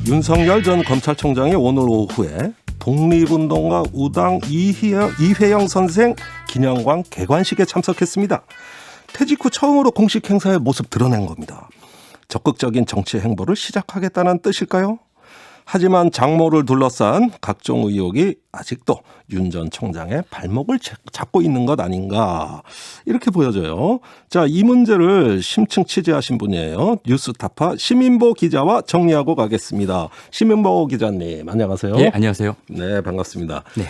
윤석열 전 검찰총장이 오늘 오후에 독립운동가 우당 이회영 선생 기념관 개관식에 참석했습니다. 퇴직 후 처음으로 공식 행사의 모습 드러낸 겁니다. 적극적인 정치 행보를 시작하겠다는 뜻일까요? 하지만 장모를 둘러싼 각종 의혹이 아직도 윤 전 총장의 발목을 잡고 있는 것 아닌가 이렇게 보여져요. 자, 이 문제를 심층 취재하신 분이에요. 뉴스타파 시민보 기자와 정리하고 가겠습니다. 시민보 기자님 안녕하세요. 네, 안녕하세요. 네, 반갑습니다. 네.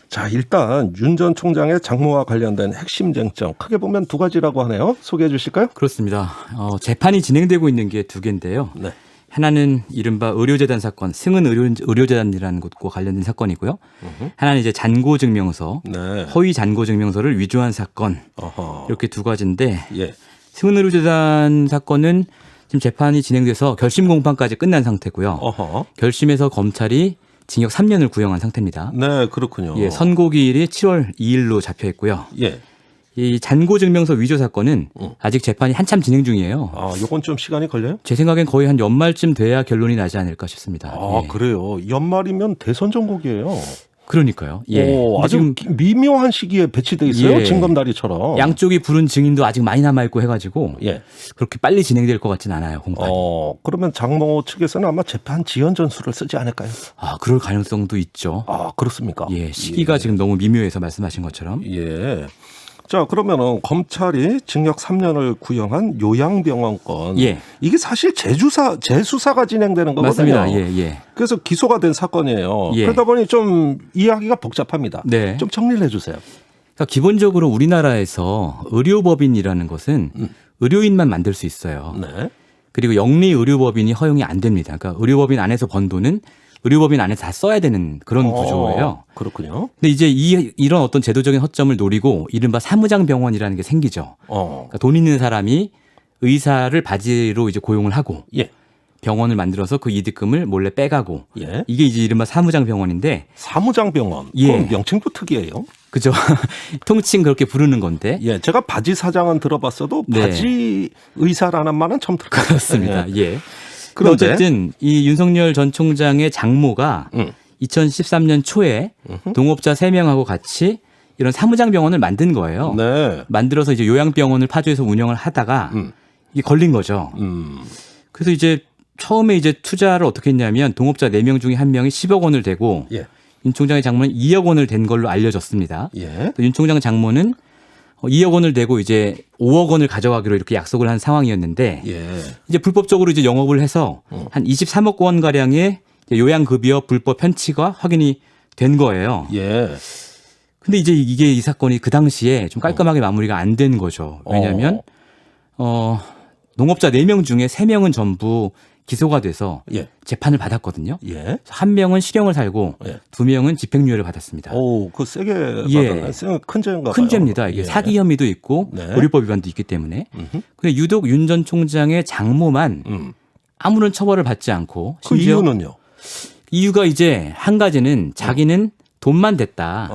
자, 일단 윤 전 총장의 장모와 관련된 핵심 쟁점 크게 보면 두 가지라고 하네요. 소개해 주실까요? 그렇습니다. 재판이 진행되고 있는 게 두 개인데요. 네. 하나는 이른바 의료재단 사건, 승은 의료재단이라는 것과 관련된 사건이고요. 하나는 이제 잔고증명서, 네. 허위 잔고증명서를 위조한 사건. 어허. 이렇게 두 가지인데 예. 승은 의료재단 사건은 지금 재판이 진행돼서 결심 공판까지 끝난 상태고요. 어허. 결심에서 검찰이 징역 3년을 구형한 상태입니다. 네, 그렇군요. 예, 선고 기일이 7월 2일로 잡혀 있고요. 예. 이 잔고증명서 위조 사건은 아직 재판이 한참 진행 중이에요. 아, 요건 좀 시간이 걸려요? 제 생각엔 거의 한 연말쯤 돼야 결론이 나지 않을까 싶습니다. 아, 예. 그래요. 연말이면 대선 전국이에요. 그러니까요. 예. 오, 근데 아주 지금 미묘한 시기에 배치돼 있어요. 예. 징검다리처럼. 양쪽이 부른 증인도 아직 많이 남아 있고 해가지고 예. 그렇게 빨리 진행될 것 같진 않아요. 공판이. 그러면 장모 측에서는 아마 재판 지연 전술을 쓰지 않을까요? 아, 그럴 가능성도 있죠. 아, 그렇습니까? 예, 시기가 지금 너무 미묘해서 말씀하신 것처럼. 예. 자, 그러면은 검찰이 징역 3년을 구형한 요양병원 건 예. 이게 사실 재수사가 진행되는 거거든요. 맞습니다. 예, 예. 그래서 기소가 된 사건이에요. 예. 그러다 보니 좀 이야기가 복잡합니다. 네. 좀 정리를 해 주세요. 그러니까 기본적으로 우리나라에서 의료법인이라는 것은 의료인만 만들 수 있어요. 네. 그리고 영리 의료법인이 허용이 안 됩니다. 그러니까 의료법인 안에서 번 돈은 의료법인 안에서 다 써야 되는 그런 구조예요. 그렇군요. 근데 이제 이런 어떤 제도적인 허점을 노리고 이른바 사무장 병원이라는 게 생기죠. 그러니까 돈 있는 사람이 의사를 바지로 이제 고용을 하고 예. 병원을 만들어서 그 이득금을 몰래 빼가고 예. 이게 이제 이른바 사무장 병원인데 사무장 병원. 예. 그건 명칭도 특이해요. 그죠? 통칭 그렇게 부르는 건데. 예. 제가 바지 사장은 들어봤어도 네. 바지 의사라는 말은 처음 들어봤어요. 그렇습니다. 예. 예. 그런데 어쨌든 이 윤석열 전 총장의 장모가 2013년 초에 동업자 3명하고 같이 이런 사무장 병원을 만든 거예요. 네. 만들어서 이제 요양병원을 파주에서 운영을 하다가 이게 걸린 거죠. 그래서 이제 처음에 이제 투자를 어떻게 했냐면 동업자 4명 중에 1명이 10억 원을 대고 예. 윤 총장의 장모는 2억 원을 댄 걸로 알려졌습니다. 예. 윤 총장 장모는 2억 원을 대고 이제 5억 원을 가져가기로 이렇게 약속을 한 상황이었는데 예. 이제 불법적으로 이제 영업을 해서 한 23억 원 가량의 요양급여 불법 편취가 확인이 된 거예요. 예. 근데 이제 이게 이 사건이 그 당시에 좀 깔끔하게 마무리가 안 된 거죠. 왜냐하면 농업자 4명 중에 3명은 전부 기소가 돼서 예. 재판을 받았거든요. 예. 1명은 실형을 살고 예. 2명은 집행유예를 받았습니다. 오, 그 세게 예. 받았네. 큰 죄인가 봐요. 큰 죄입니다. 이게 예. 사기 혐의도 있고 네. 의료법 위반도 있기 때문에. 근데 유독 윤 전 총장의 장모만 아무런 처벌을 받지 않고 그 심지어 이유는요? 이유가 이제 한 가지는 자기는 돈만 댔다.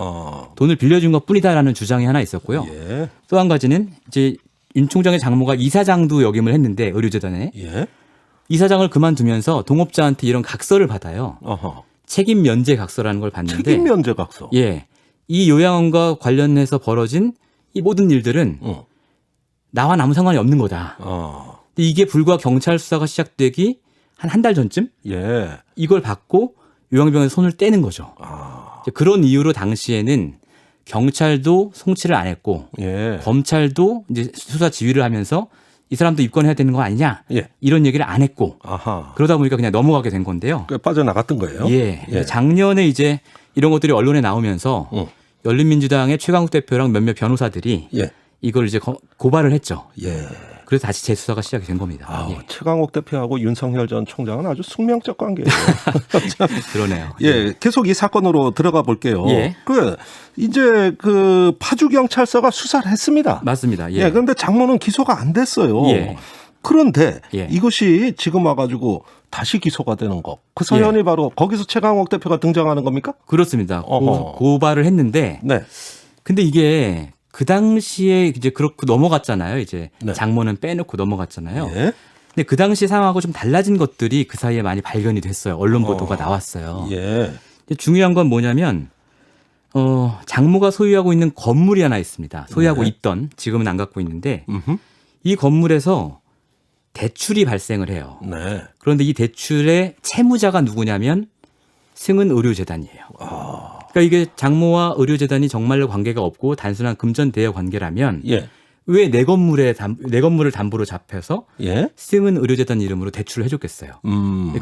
돈을 빌려준 것뿐이다라는 주장이 하나 있었고요. 예. 또 한 가지는 이제 윤 총장의 장모가 이사장도 역임을 했는데 의료재단에 예. 이사장을 그만두면서 동업자한테 이런 각서를 받아요. 어허. 책임 면제 각서라는 걸 받는데 책임 면제 각서. 예. 이 요양원과 관련해서 벌어진 이 모든 일들은 나와 아무 상관이 없는 거다. 근데 이게 불과 경찰 수사가 시작되기 한 달 전쯤 예. 이걸 받고 요양병원에서 손을 떼는 거죠. 이제 그런 이유로 당시에는 경찰도 송치를 안 했고 예. 검찰도 이제 수사 지휘를 하면서 이 사람도 입건해야 되는 거 아니냐 예. 이런 얘기를 안 했고 아하. 그러다 보니까 그냥 넘어가게 된 건데요. 꽤 빠져나갔던 거예요. 예. 예. 작년에 이제 이런 것들이 언론에 나오면서 열린민주당의 최강욱 대표랑 몇몇 변호사들이 예. 이걸 이제 고발을 했죠. 예. 그래서 다시 재수사가 시작이 된 겁니다. 아, 예. 최강욱 대표하고 윤석열 전 총장은 아주 숙명적 관계예요. 그러네요. 예, 계속 이 사건으로 들어가 볼게요. 예. 이제 파주 경찰서가 수사를 했습니다. 맞습니다. 예. 예, 그런데 장모는 기소가 안 됐어요. 예. 그런데 예. 이것이 지금 와가지고 다시 기소가 되는 거. 그 사연이 바로 거기서 최강욱 대표가 등장하는 겁니까? 그렇습니다. 어허. 고발을 했는데 네. 근데 이게 그 당시에 이제 그렇고 넘어갔잖아요. 이제 네. 장모는 빼놓고 넘어갔잖아요. 예. 근데 그 당시 상황하고 좀 달라진 것들이 그 사이에 많이 발견이 됐어요. 언론 보도가 나왔어요. 예. 근데 중요한 건 뭐냐면 장모가 소유하고 있는 건물이 하나 있습니다. 소유하고 있던, 지금은 안 갖고 있는데 이 건물에서 대출이 발생을 해요. 네. 그런데 이 대출의 채무자가 누구냐면 승은 의료재단이에요. 그러니까 이게 장모와 의료재단이 정말로 관계가 없고 단순한 금전 대여 관계라면 예. 왜 내 건물을 담보로 잡혀서 예. 승은 의료재단 이름으로 대출을 해줬겠어요.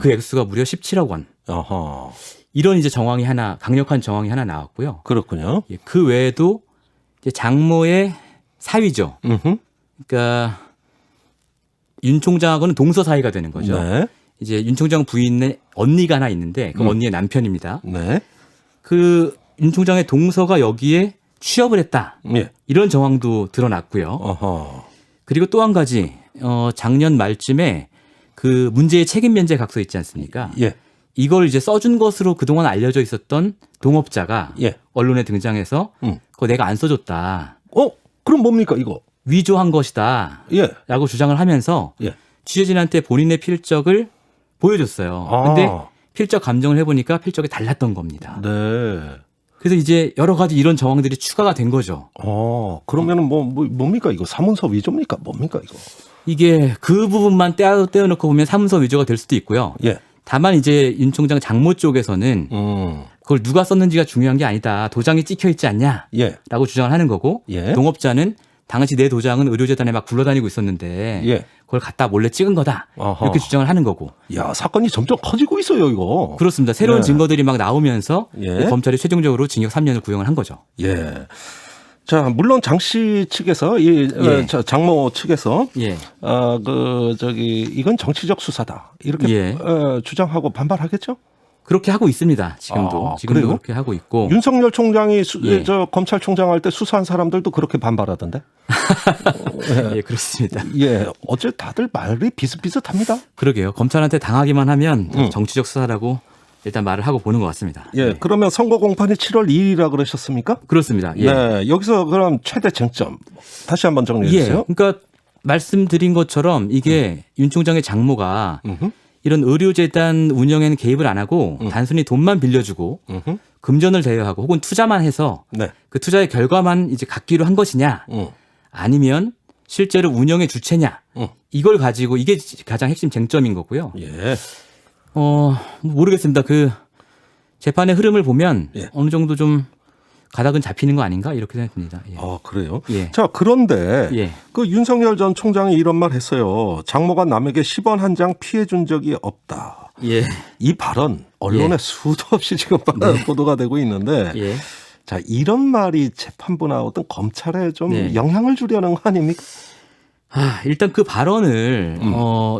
그 액수가 무려 17억 원. 어허. 이런 이제 정황이 하나, 강력한 정황이 하나 나왔고요. 그렇군요. 예, 그 외에도 이제 장모의 사위죠. 그러니까 윤 총장하고는 동서 사이가 되는 거죠. 네. 이제 윤 총장 부인의 언니가 하나 있는데 그 언니의 남편입니다. 네. 그 윤 총장의 동서가 여기에 취업을 했다. 예. 이런 정황도 드러났고요. 어허. 그리고 또 한 가지 작년 말쯤에 그 문제의 책임 면제 각서 있지 않습니까? 예. 이걸 이제 써준 것으로 그동안 알려져 있었던 동업자가 예. 언론에 등장해서 그거 내가 안 써줬다. 그럼 뭡니까 이거? 위조한 것이다. 예. 라고 주장을 하면서 예. 취재진한테 본인의 필적을 보여줬어요. 근데 필적 감정을 해보니까 필적이 달랐던 겁니다. 네. 그래서 이제 여러 가지 이런 정황들이 추가가 된 거죠. 그러면은 뭡니까 이거? 사문서 위조입니까? 뭡니까 이거? 이게 그 부분만 떼어놓고 보면 사문서 위조가 될 수도 있고요. 예. 다만 이제 윤 총장 장모 쪽에서는 그걸 누가 썼는지가 중요한 게 아니다. 도장이 찍혀 있지 않냐? 예. 라고 주장을 하는 거고 예. 동업자는 당시 내 도장은 의료재단에 막 굴러다니고 있었는데 예. 그걸 갖다 몰래 찍은 거다. 아하. 이렇게 주장을 하는 거고. 야, 사건이 점점 커지고 있어요, 이거. 그렇습니다. 새로운 예. 증거들이 막 나오면서 예. 검찰이 최종적으로 징역 3년을 구형을 한 거죠. 예. 자, 물론 장 씨 측에서 예. 장모 측에서 예. 이건 정치적 수사다. 이렇게 예. 주장하고 반발하겠죠? 그렇게 하고 있습니다. 지금도 그래요? 그렇게 하고 있고. 윤석열 총장이 예. 검찰총장 할 때 수사한 사람들도 그렇게 반발하던데. 예, 그렇습니다. 예, 어째 다들 말이 비슷비슷합니다. 그러게요. 검찰한테 당하기만 하면 정치적 수사라고 일단 말을 하고 보는 것 같습니다. 예, 네. 그러면 선거 공판이 7월 2일이라 그러셨습니까? 그렇습니다. 예. 네, 여기서 그럼 최대 쟁점 다시 한번 정리해 주세요. 그러니까 말씀드린 것처럼 이게 윤 총장의 장모가 이런 의료재단 운영에는 개입을 안 하고 단순히 돈만 빌려주고 금전을 대여하고 혹은 투자만 해서 네. 그 투자의 결과만 이제 갖기로 한 것이냐 아니면 실제로 운영의 주체냐 이걸 가지고 이게 가장 핵심 쟁점인 거고요. 예. 모르겠습니다. 그 재판의 흐름을 보면 예. 어느 정도 좀 가닥은 잡히는 거 아닌가 이렇게 생각됩니다. 예. 그래요? 예. 자, 그런데 예. 그 윤석열 전 총장이 이런 말 했어요. 장모가 남에게 10원 한 장 피해 준 적이 없다. 예. 이 발언 언론에 예. 수도 없이 지금 보도가 되고 있는데 예. 자, 이런 말이 재판부나 어떤 검찰에 좀 네. 영향을 주려는 거 아닙니까? 일단 그 발언을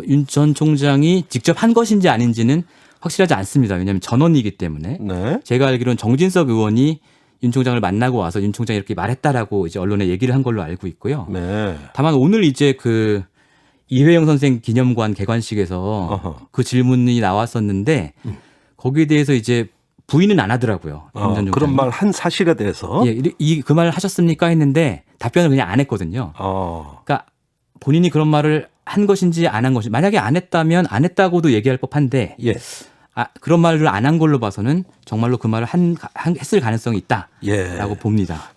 윤 전 총장이 직접 한 것인지 아닌지는 확실하지 않습니다. 왜냐하면 전원이기 때문에 네. 제가 알기로는 정진석 의원이 윤 총장을 만나고 와서 윤 총장이 이렇게 말했다라고 이제 언론에 얘기를 한 걸로 알고 있고요. 네. 다만 오늘 이제 그 이회영 선생 기념관 개관식에서 어허. 그 질문이 나왔었는데 거기에 대해서 이제 부인은 안 하더라고요. 윤 전 총장이. 그런 말 한 사실에 대해서 예, 그 말 하셨습니까 했는데 답변을 그냥 안 했거든요. 그러니까 본인이 그런 말을 한 것인지 안 한 것인지 만약에 안 했다면 안 했다고도 얘기할 법한데 예. 그런 말을 안 한 걸로 봐서는 정말로 그 말을 했을 가능성이 있다라고 예. 봅니다.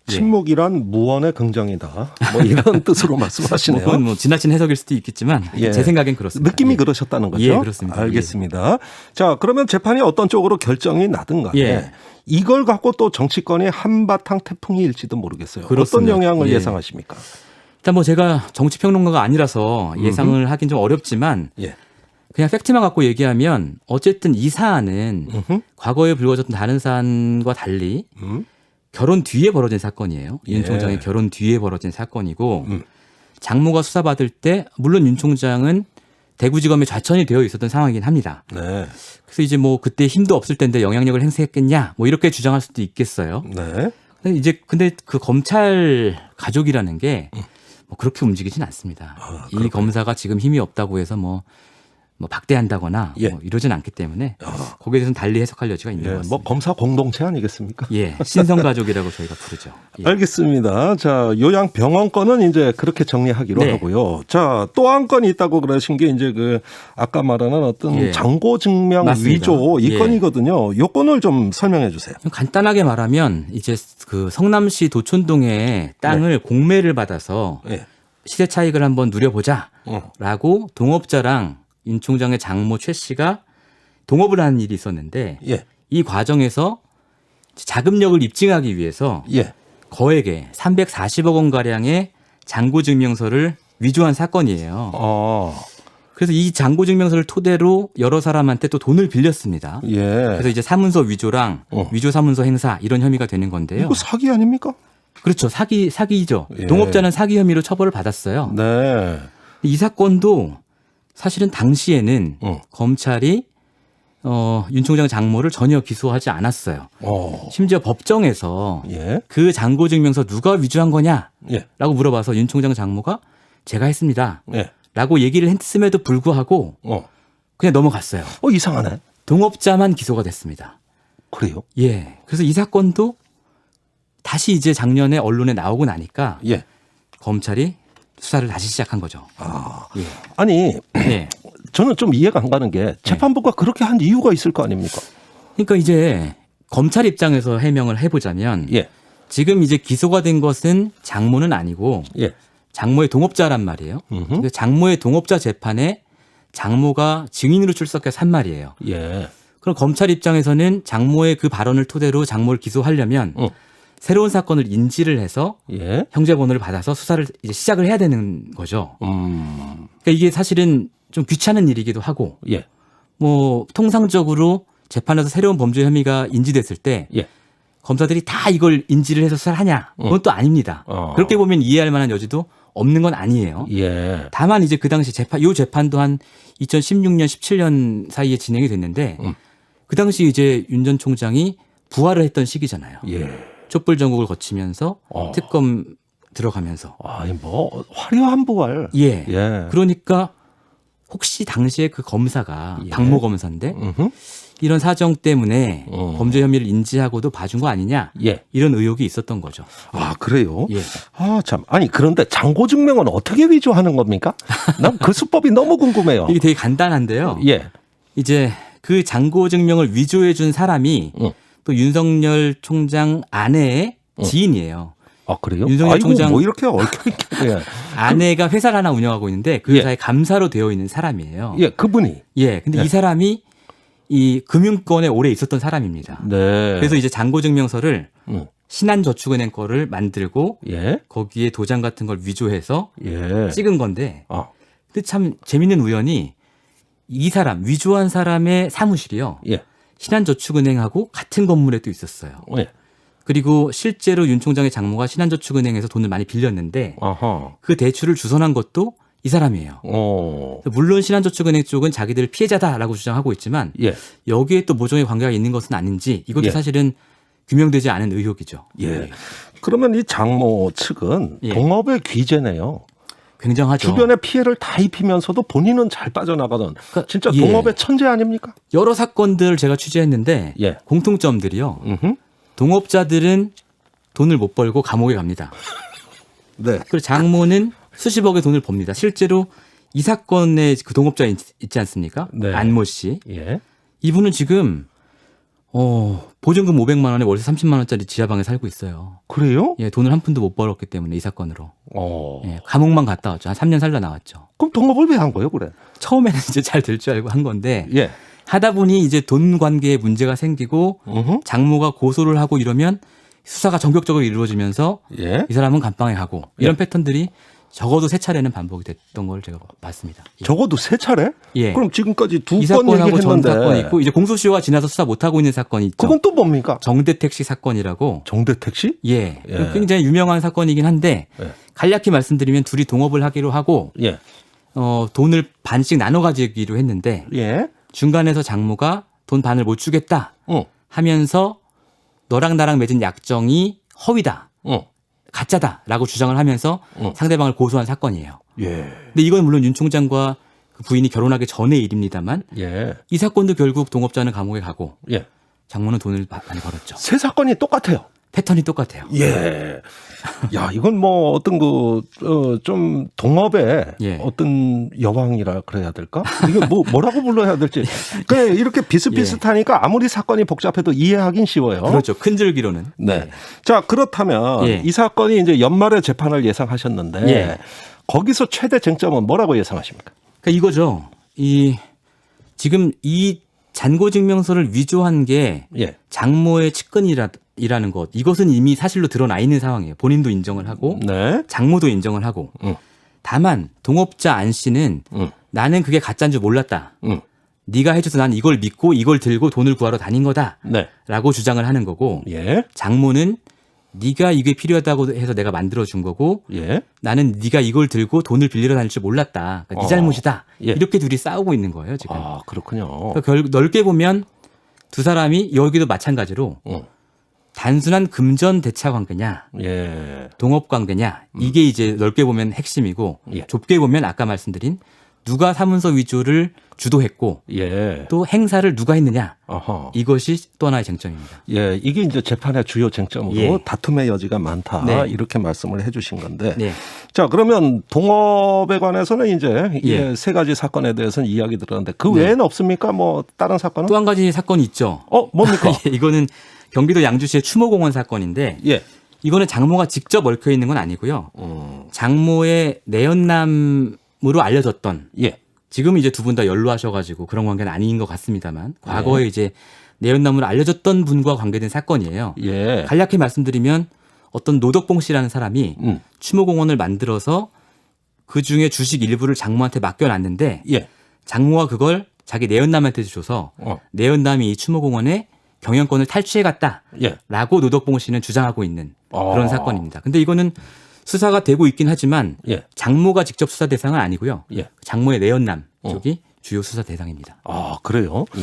침묵이란 무언의 긍정이다. 뭐 이런 뜻으로 말씀하시네요. 그건 뭐 지나친 해석일 수도 있겠지만 예. 제 생각엔 그렇습니다. 느낌이 예. 그러셨다는 거죠? 예, 그렇습니다. 알겠습니다. 자, 그러면 재판이 어떤 쪽으로 결정이 나든 간에 예. 이걸 갖고 또 정치권이 한바탕 태풍이 일지도 모르겠어요. 그렇습니다. 어떤 영향을 예. 예상하십니까? 일단 뭐 제가 정치평론가가 아니라서 예상을 하긴 좀 어렵지만 예. 그냥 팩트만 갖고 얘기하면 어쨌든 이 사안은 과거에 불거졌던 다른 사안과 달리 결혼 뒤에 벌어진 사건이에요. 예. 윤 총장의 결혼 뒤에 벌어진 사건이고 장모가 수사받을 때 물론 윤 총장은 대구지검에 좌천이 되어 있었던 상황이긴 합니다. 네. 그래서 이제 뭐 그때 힘도 없을 텐데 영향력을 행사했겠냐 뭐 이렇게 주장할 수도 있겠어요. 네. 근데 그 검찰 가족이라는 게 뭐 그렇게 움직이진 않습니다. 이 검사가 지금 힘이 없다고 해서 뭐 뭐 박대한다거나 예. 뭐 이러진 않기 때문에 거기에 대해서는 달리 해석할 여지가 있는 것 같습니다. 뭐 검사 공동체 아니겠습니까? 예, 신성가족이라고 저희가 부르죠. 예. 알겠습니다. 자, 요양병원 건은 이제 그렇게 정리하기로 네. 하고요. 자, 또 한 건이 있다고 그러신 게 이제 그 아까 말하는 어떤 예. 장고증명 맞습니다. 위조 이 예. 건이거든요. 요 건을 좀 설명해 주세요. 간단하게 말하면 이제 그 성남시 도촌동에 땅을 공매를 받아서 예. 시세 차익을 한번 누려보자라고 어. 동업자랑 윤 총장의 장모 최 씨가 동업을 하는 일이 있었는데 예. 이 과정에서 자금력을 입증하기 위해서 예. 거액의 340억 원 가량의 잔고증명서를 위조한 사건이에요. 그래서 이 잔고증명서를 토대로 여러 사람한테 또 돈을 빌렸습니다. 예. 그래서 이제 사문서 위조랑 위조 사문서 행사 이런 혐의가 되는 건데요. 이거 사기 아닙니까? 그렇죠. 사기이죠. 예. 동업자는 사기 혐의로 처벌을 받았어요. 네. 이 사건도 사실은 당시에는 검찰이 윤 총장 장모를 전혀 기소하지 않았어요. 심지어 법정에서 예. 그 잔고증명서 누가 위조한 거냐라고 예. 물어봐서 윤 총장 장모가 제가 했습니다. 예. 라고 얘기를 했음에도 불구하고 그냥 넘어갔어요. 이상하네. 동업자만 기소가 됐습니다. 그래요? 예. 그래서 이 사건도 다시 이제 작년에 언론에 나오고 나니까 예. 검찰이 수사를 다시 시작한 거죠. 예. 아니, 예. 저는 좀 이해가 안 가는 게 재판부가 그렇게 한 이유가 있을 거 아닙니까? 그러니까 이제 검찰 입장에서 해명을 해보자면 예. 지금 이제 기소가 된 것은 장모는 아니고 예. 장모의 동업자란 말이에요. 그래서 장모의 동업자 재판에 장모가 증인으로 출석해서 한 말이에요. 예. 그럼 검찰 입장에서는 장모의 그 발언을 토대로 장모를 기소하려면 새로운 사건을 인지를 해서 예. 형제번호를 받아서 수사를 이제 시작을 해야 되는 거죠. 그러니까 이게 사실은 좀 귀찮은 일이기도 하고 예. 뭐 통상적으로 재판에서 새로운 범죄 혐의가 인지됐을 때 예. 검사들이 다 이걸 인지를 해서 수사를 하냐? 그건 또 아닙니다. 그렇게 보면 이해할 만한 여지도 없는 건 아니에요. 예. 다만 이제 그 당시 요 재판도 한 2016년, 17년 사이에 진행이 됐는데 그 당시 이제 윤 전 총장이 부활을 했던 시기잖아요. 예. 촛불 전국을 거치면서 특검 들어가면서. 아니 뭐 화려한 부활. 예. 예. 그러니까 혹시 당시에 그 검사가 박모 검사인데 이런 사정 때문에 범죄 혐의를 인지하고도 봐준 거 아니냐 예. 이런 의혹이 있었던 거죠. 아 그래요? 예. 아 참. 아니 그런데 잔고증명은 어떻게 위조하는 겁니까? 난 그 수법이 너무 궁금해요. 이게 되게 간단한데요. 예. 이제 그 잔고 증명을 위조해 준 사람이 또 윤석열 총장 아내의 지인이에요. 아 그래요? 윤석열 아이고, 총장 뭐 이렇게 얽혀있게. 예. 아내가 회사를 하나 운영하고 있는데 그 예. 회사의 감사로 되어 있는 사람이에요. 예, 그분이. 예. 근데 이 사람이 이 금융권에 오래 있었던 사람입니다. 네. 그래서 이제 잔고 증명서를 신한저축은행 거를 만들고 예. 거기에 도장 같은 걸 위조해서 예. 찍은 건데 아. 근데 참 재밌는 우연이 이 사람 위조한 사람의 사무실이요. 예. 신한저축은행하고 같은 건물에 또 있었어요. 예. 그리고 실제로 윤 총장의 장모가 신한저축은행에서 돈을 많이 빌렸는데 아하. 그 대출을 주선한 것도 이 사람이에요. 물론 신한저축은행 쪽은 자기들 피해자다라고 주장하고 있지만 예. 여기에 또 모종의 관계가 있는 것은 아닌지 이것도 예. 사실은 규명되지 않은 의혹이죠. 예. 그러면 이 장모 측은 예. 동업의 귀재네요. 굉장하죠. 주변에 피해를 다 입히면서도 본인은 잘 빠져나가던 진짜 예. 동업의 천재 아닙니까? 여러 사건들을 제가 취재했는데 예. 공통점들이요. 음흠. 동업자들은 돈을 못 벌고 감옥에 갑니다. 네. 그리고 장모는 수십억의 돈을 법니다. 실제로 이 사건에 그 동업자 있지 않습니까? 네. 안모 씨. 예. 이분은 지금 보증금 500만 원에 월세 30만 원짜리 지하방에 살고 있어요. 그래요? 예, 돈을 한 푼도 못 벌었기 때문에 이 사건으로. 예, 감옥만 갔다 왔죠. 한 3년 살다 나왔죠. 그럼 동업을 왜 한 거예요, 그래? 처음에는 이제 잘 될 줄 알고 한 건데 예. 하다 보니 이제 돈 관계에 문제가 생기고 장모가 고소를 하고 이러면 수사가 전격적으로 이루어지면서 예. 이 사람은 감방에 가고 이런 예. 패턴들이 적어도 3차례는 반복이 됐던 걸 제가 봤습니다. 예. 적어도 3차례? 예. 그럼 지금까지 두 이 번 사건하고 전 얘기했는데 사건이 있고 이제 공소시효가 지나서 수사 못 하고 있는 사건이 있죠. 그건 또 뭡니까? 정대택 씨 사건이라고. 정대택 씨? 예. 예. 굉장히 유명한 사건이긴 한데 예. 간략히 말씀드리면 둘이 동업을 하기로 하고 예. 돈을 반씩 나눠 가지기로 했는데 예. 중간에서 장모가 돈 반을 못 주겠다 하면서 너랑 나랑 맺은 약정이 허위다. 가짜다라고 주장을 하면서 상대방을 고소한 사건이에요. 예. 근데 이건 물론 윤 총장과 그 부인이 결혼하기 전의 일입니다만 예. 이 사건도 결국 동업자는 감옥에 가고 예. 장모는 돈을 많이 벌었죠. 세 사건이 똑같아요. 패턴이 똑같아요. 예. 야, 이건 뭐 어떤 좀 동업의 예. 어떤 여왕이라 그래야 될까? 이게 뭐라고 불러야 될지. 그냥 이렇게 비슷비슷하니까 아무리 사건이 복잡해도 이해하긴 쉬워요. 그렇죠. 큰줄기로는. 네. 자, 그렇다면 예. 이 사건이 이제 연말에 재판을 예상하셨는데 예. 거기서 최대 쟁점은 뭐라고 예상하십니까? 그러니까 이거죠. 지금 이 잔고증명서를 위조한 게 예. 장모의 측근이라는 것. 이것은 이미 사실로 드러나 있는 상황이에요. 본인도 인정을 하고 네. 장모도 인정을 하고. 다만 동업자 안 씨는 나는 그게 가짜인 줄 몰랐다. 네가 해줘서 난 이걸 믿고 이걸 들고 돈을 구하러 다닌 거다. 네. 라고 주장을 하는 거고 예. 장모는 네가 이게 필요하다고 해서 내가 만들어준 거고 예. 나는 네가 이걸 들고 돈을 빌리러 다닐 줄 몰랐다. 그러니까 네 잘못이다. 예. 이렇게 둘이 싸우고 있는 거예요 지금. 아, 그렇군요. 그러니까 넓게 보면 두 사람이 여기도 마찬가지로 단순한 금전 대차 관계냐 예. 동업 관계냐 이게 이제 넓게 보면 핵심이고 예. 좁게 보면 아까 말씀드린 누가 사문서 위조를 주도했고 예. 또 행사를 누가 했느냐 어허. 이것이 또 하나의 쟁점입니다. 예, 이게 이제 재판의 주요 쟁점으로 예. 다툼의 여지가 많다. 네. 이렇게 말씀을 해 주신 건데. 네. 자, 그러면 동업에 관해서는 이제 예. 세 가지 사건에 대해서는 이야기 들었는데 그 외에는 없습니까? 뭐 다른 사건은? 또 한 가지 사건이 있죠. 뭡니까? 예, 이거는 경기도 양주시의 추모공원 사건인데 예. 이거는 장모가 직접 얽혀 있는 건 아니고요. 장모의 내연남으로 알려졌던 예. 지금 이제 두 분 다 연로하셔가지고 그런 관계는 아닌 것 같습니다만 과거에 이제 내연남으로 알려졌던 분과 관계된 사건이에요. 예. 간략히 말씀드리면 어떤 노덕봉 씨라는 사람이 추모공원을 만들어서 그 중에 주식 일부를 장모한테 맡겨놨는데 예. 장모가 그걸 자기 내연남한테 줘서 내연남이 이 추모공원에 경영권을 탈취해갔다라고 예. 노덕봉 씨는 주장하고 있는 그런 사건입니다. 근데 이거는 수사가 되고 있긴 하지만 예. 장모가 직접 수사 대상은 아니고요. 예. 장모의 내연남 쪽이 주요 수사 대상입니다. 아, 그래요? 예.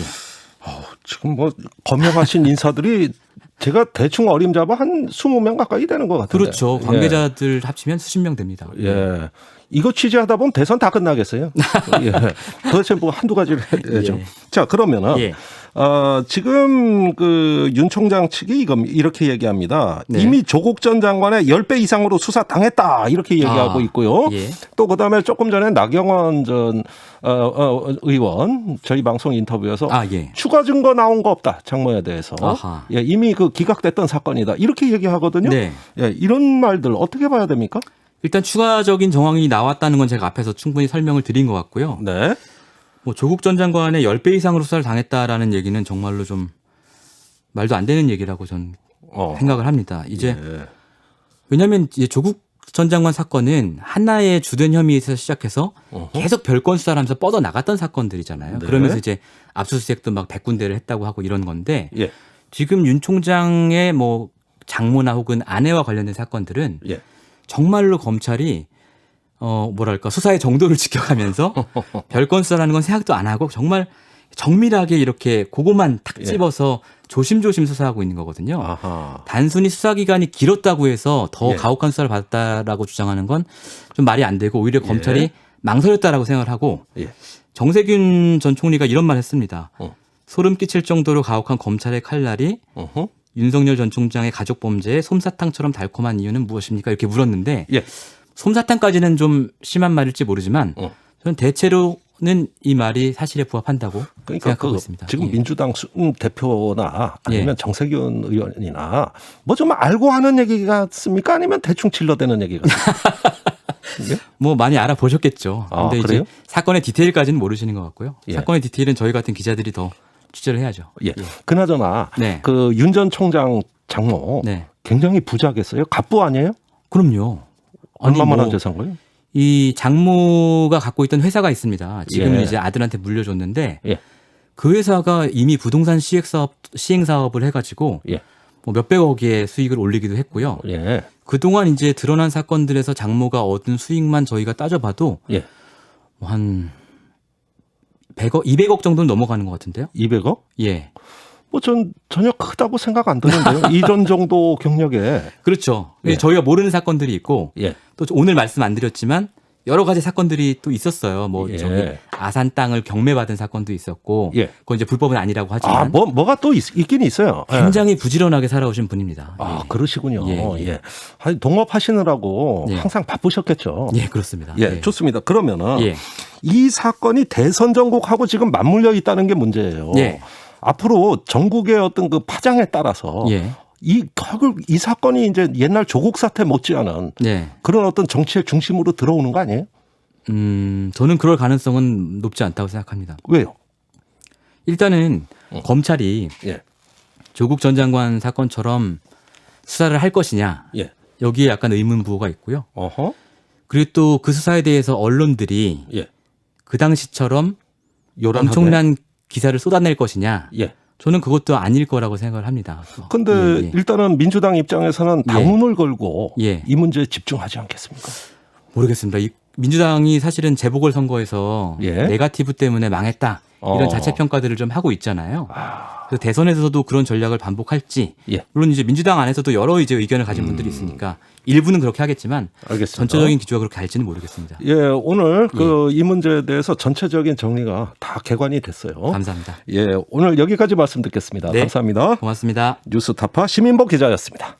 지금 뭐 거명하신 인사들이 제가 대충 어림잡아 한 20명 가까이 되는 것 같은데. 그렇죠. 관계자들 합치면 수십 명 됩니다. 예. 이거 취재하다 보면 대선 다 끝나겠어요. 예. 도대체 뭐 한두 가지를 해야죠. 예. 자, 그러면은 예. 지금 그 윤 총장 측이 이렇게 얘기합니다. 네. 이미 조국 전 장관의 10배 이상으로 수사 당했다. 이렇게 얘기하고 있고요. 예. 또 그다음에 조금 전에 나경원 전 의원 저희 방송 인터뷰에서 예. 추가 증거 나온 거 없다. 장모에 대해서. 아하. 예, 이미 그 기각됐던 사건이다. 이렇게 얘기하거든요. 네. 예, 이런 말들 어떻게 봐야 됩니까? 일단 추가적인 정황이 나왔다는 건 제가 앞에서 충분히 설명을 드린 것 같고요. 네. 뭐 조국 전 장관의 10배 이상으로 수사를 당했다라는 얘기는 정말로 좀 말도 안 되는 얘기라고 전 생각을 합니다. 이제 예. 왜냐하면 이제 조국 전 장관 사건은 하나의 주된 혐의에서 시작해서 계속 별건 수사를 하면서 뻗어 나갔던 사건들이잖아요. 네. 그러면서 이제 압수수색도 막 100군데를 했다고 하고 이런 건데 예. 지금 윤 총장의 뭐 장모나 혹은 아내와 관련된 사건들은 예. 정말로 검찰이 뭐랄까 수사의 정도를 지켜가면서 별건 수사라는 건 생각도 안 하고 정말 정밀하게 이렇게 그거만 탁 집어서 조심조심 수사하고 있는 거거든요. 아하. 단순히 수사 기간이 길었다고 해서 더 예. 가혹한 수사를 받았다라고 주장하는 건 좀 말이 안 되고 오히려 검찰이 예. 망설였다라고 생각을 하고 예. 정세균 전 총리가 이런 말 했습니다. 소름 끼칠 정도로 가혹한 검찰의 칼날이 윤석열 전 총장의 가족 범죄에 솜사탕처럼 달콤한 이유는 무엇입니까? 이렇게 물었는데 예. 솜사탕까지는 좀 심한 말일지 모르지만 저는 대체로는 이 말이 사실에 부합한다고 그러니까 생각하고 있습니다. 지금 예. 민주당 대표나 아니면 예. 정세균 의원이나 뭐 좀 알고 하는 얘기 같습니까? 아니면 대충 질러대는 얘기 같습니까? 뭐 많이 알아보셨겠죠. 아, 근데 그래요? 이제 사건의 디테일까지는 모르시는 것 같고요. 예. 사건의 디테일은 저희 같은 기자들이 더 취재를 해야죠. 예. 그나저나 네. 그 윤 전 총장 장모 네. 굉장히 부자겠어요? 갑부 아니에요? 그럼요. 아니, 얼마만한 뭐 재산 거예요? 이 장모가 갖고 있던 회사가 있습니다. 지금은 예. 이제 아들한테 물려줬는데 예. 그 회사가 이미 부동산 시행 사업을 해가지고 예. 뭐 몇백억의 수익을 올리기도 했고요. 예. 그동안 이제 드러난 사건들에서 장모가 얻은 수익만 저희가 따져봐도 예. 뭐 한 100억, 200억 정도는 넘어가는 것 같은데요. 200억? 예. 뭐 전 전혀 크다고 생각 안 드는데요. 이전 정도 경력에. 그렇죠. 예. 저희가 모르는 사건들이 있고 예. 또 오늘 말씀 안 드렸지만 여러 가지 사건들이 또 있었어요. 뭐 예. 저기 아산 땅을 경매받은 사건도 있었고, 예. 그건 이제 불법은 아니라고 하지만 뭐가 또 있긴 있어요. 예. 굉장히 부지런하게 살아오신 분입니다. 아, 예. 그러시군요. 예, 예. 아니, 동업하시느라고 예. 항상 바쁘셨겠죠. 예, 그렇습니다. 예, 좋습니다. 그러면은 예. 이 사건이 대선 전국하고 지금 맞물려 있다는 게 문제예요. 예. 앞으로 전국의 어떤 그 파장에 따라서 예. 이 사건이 이제 옛날 조국 사태 못지않은 예. 그런 어떤 정치의 중심으로 들어오는 거 아니에요? 저는 그럴 가능성은 높지 않다고 생각합니다. 왜요? 일단은 검찰이 예. 조국 전 장관 사건처럼 수사를 할 것이냐, 예. 여기에 약간 의문부호가 있고요. 어허. 그리고 또 그 수사에 대해서 언론들이 예. 그 당시처럼 요란하게? 엄청난 기사를 쏟아낼 것이냐, 예. 저는 그것도 아닐 거라고 생각을 합니다. 근데 예, 예. 일단은 민주당 입장에서는 당론을 걸고 예. 이 문제에 집중하지 않겠습니까? 모르겠습니다. 이 민주당이 사실은 재보궐선거에서 예. 네거티브 때문에 망했다, 이런 어. 자체 평가들을 좀 하고 있잖아요. 그래서 대선에서도 그런 전략을 반복할지, 예. 물론 이제 민주당 안에서도 여러 이제 의견을 가진 분들이 있으니까 일부는 그렇게 하겠지만 알겠습니다. 전체적인 기조가 그렇게 갈지는 모르겠습니다. 예, 오늘 이 문제에 대해서 전체적인 정리가 다 개관이 됐어요. 감사합니다. 예, 오늘 여기까지 말씀 듣겠습니다. 네. 감사합니다. 고맙습니다. 뉴스타파 시민보 기자였습니다.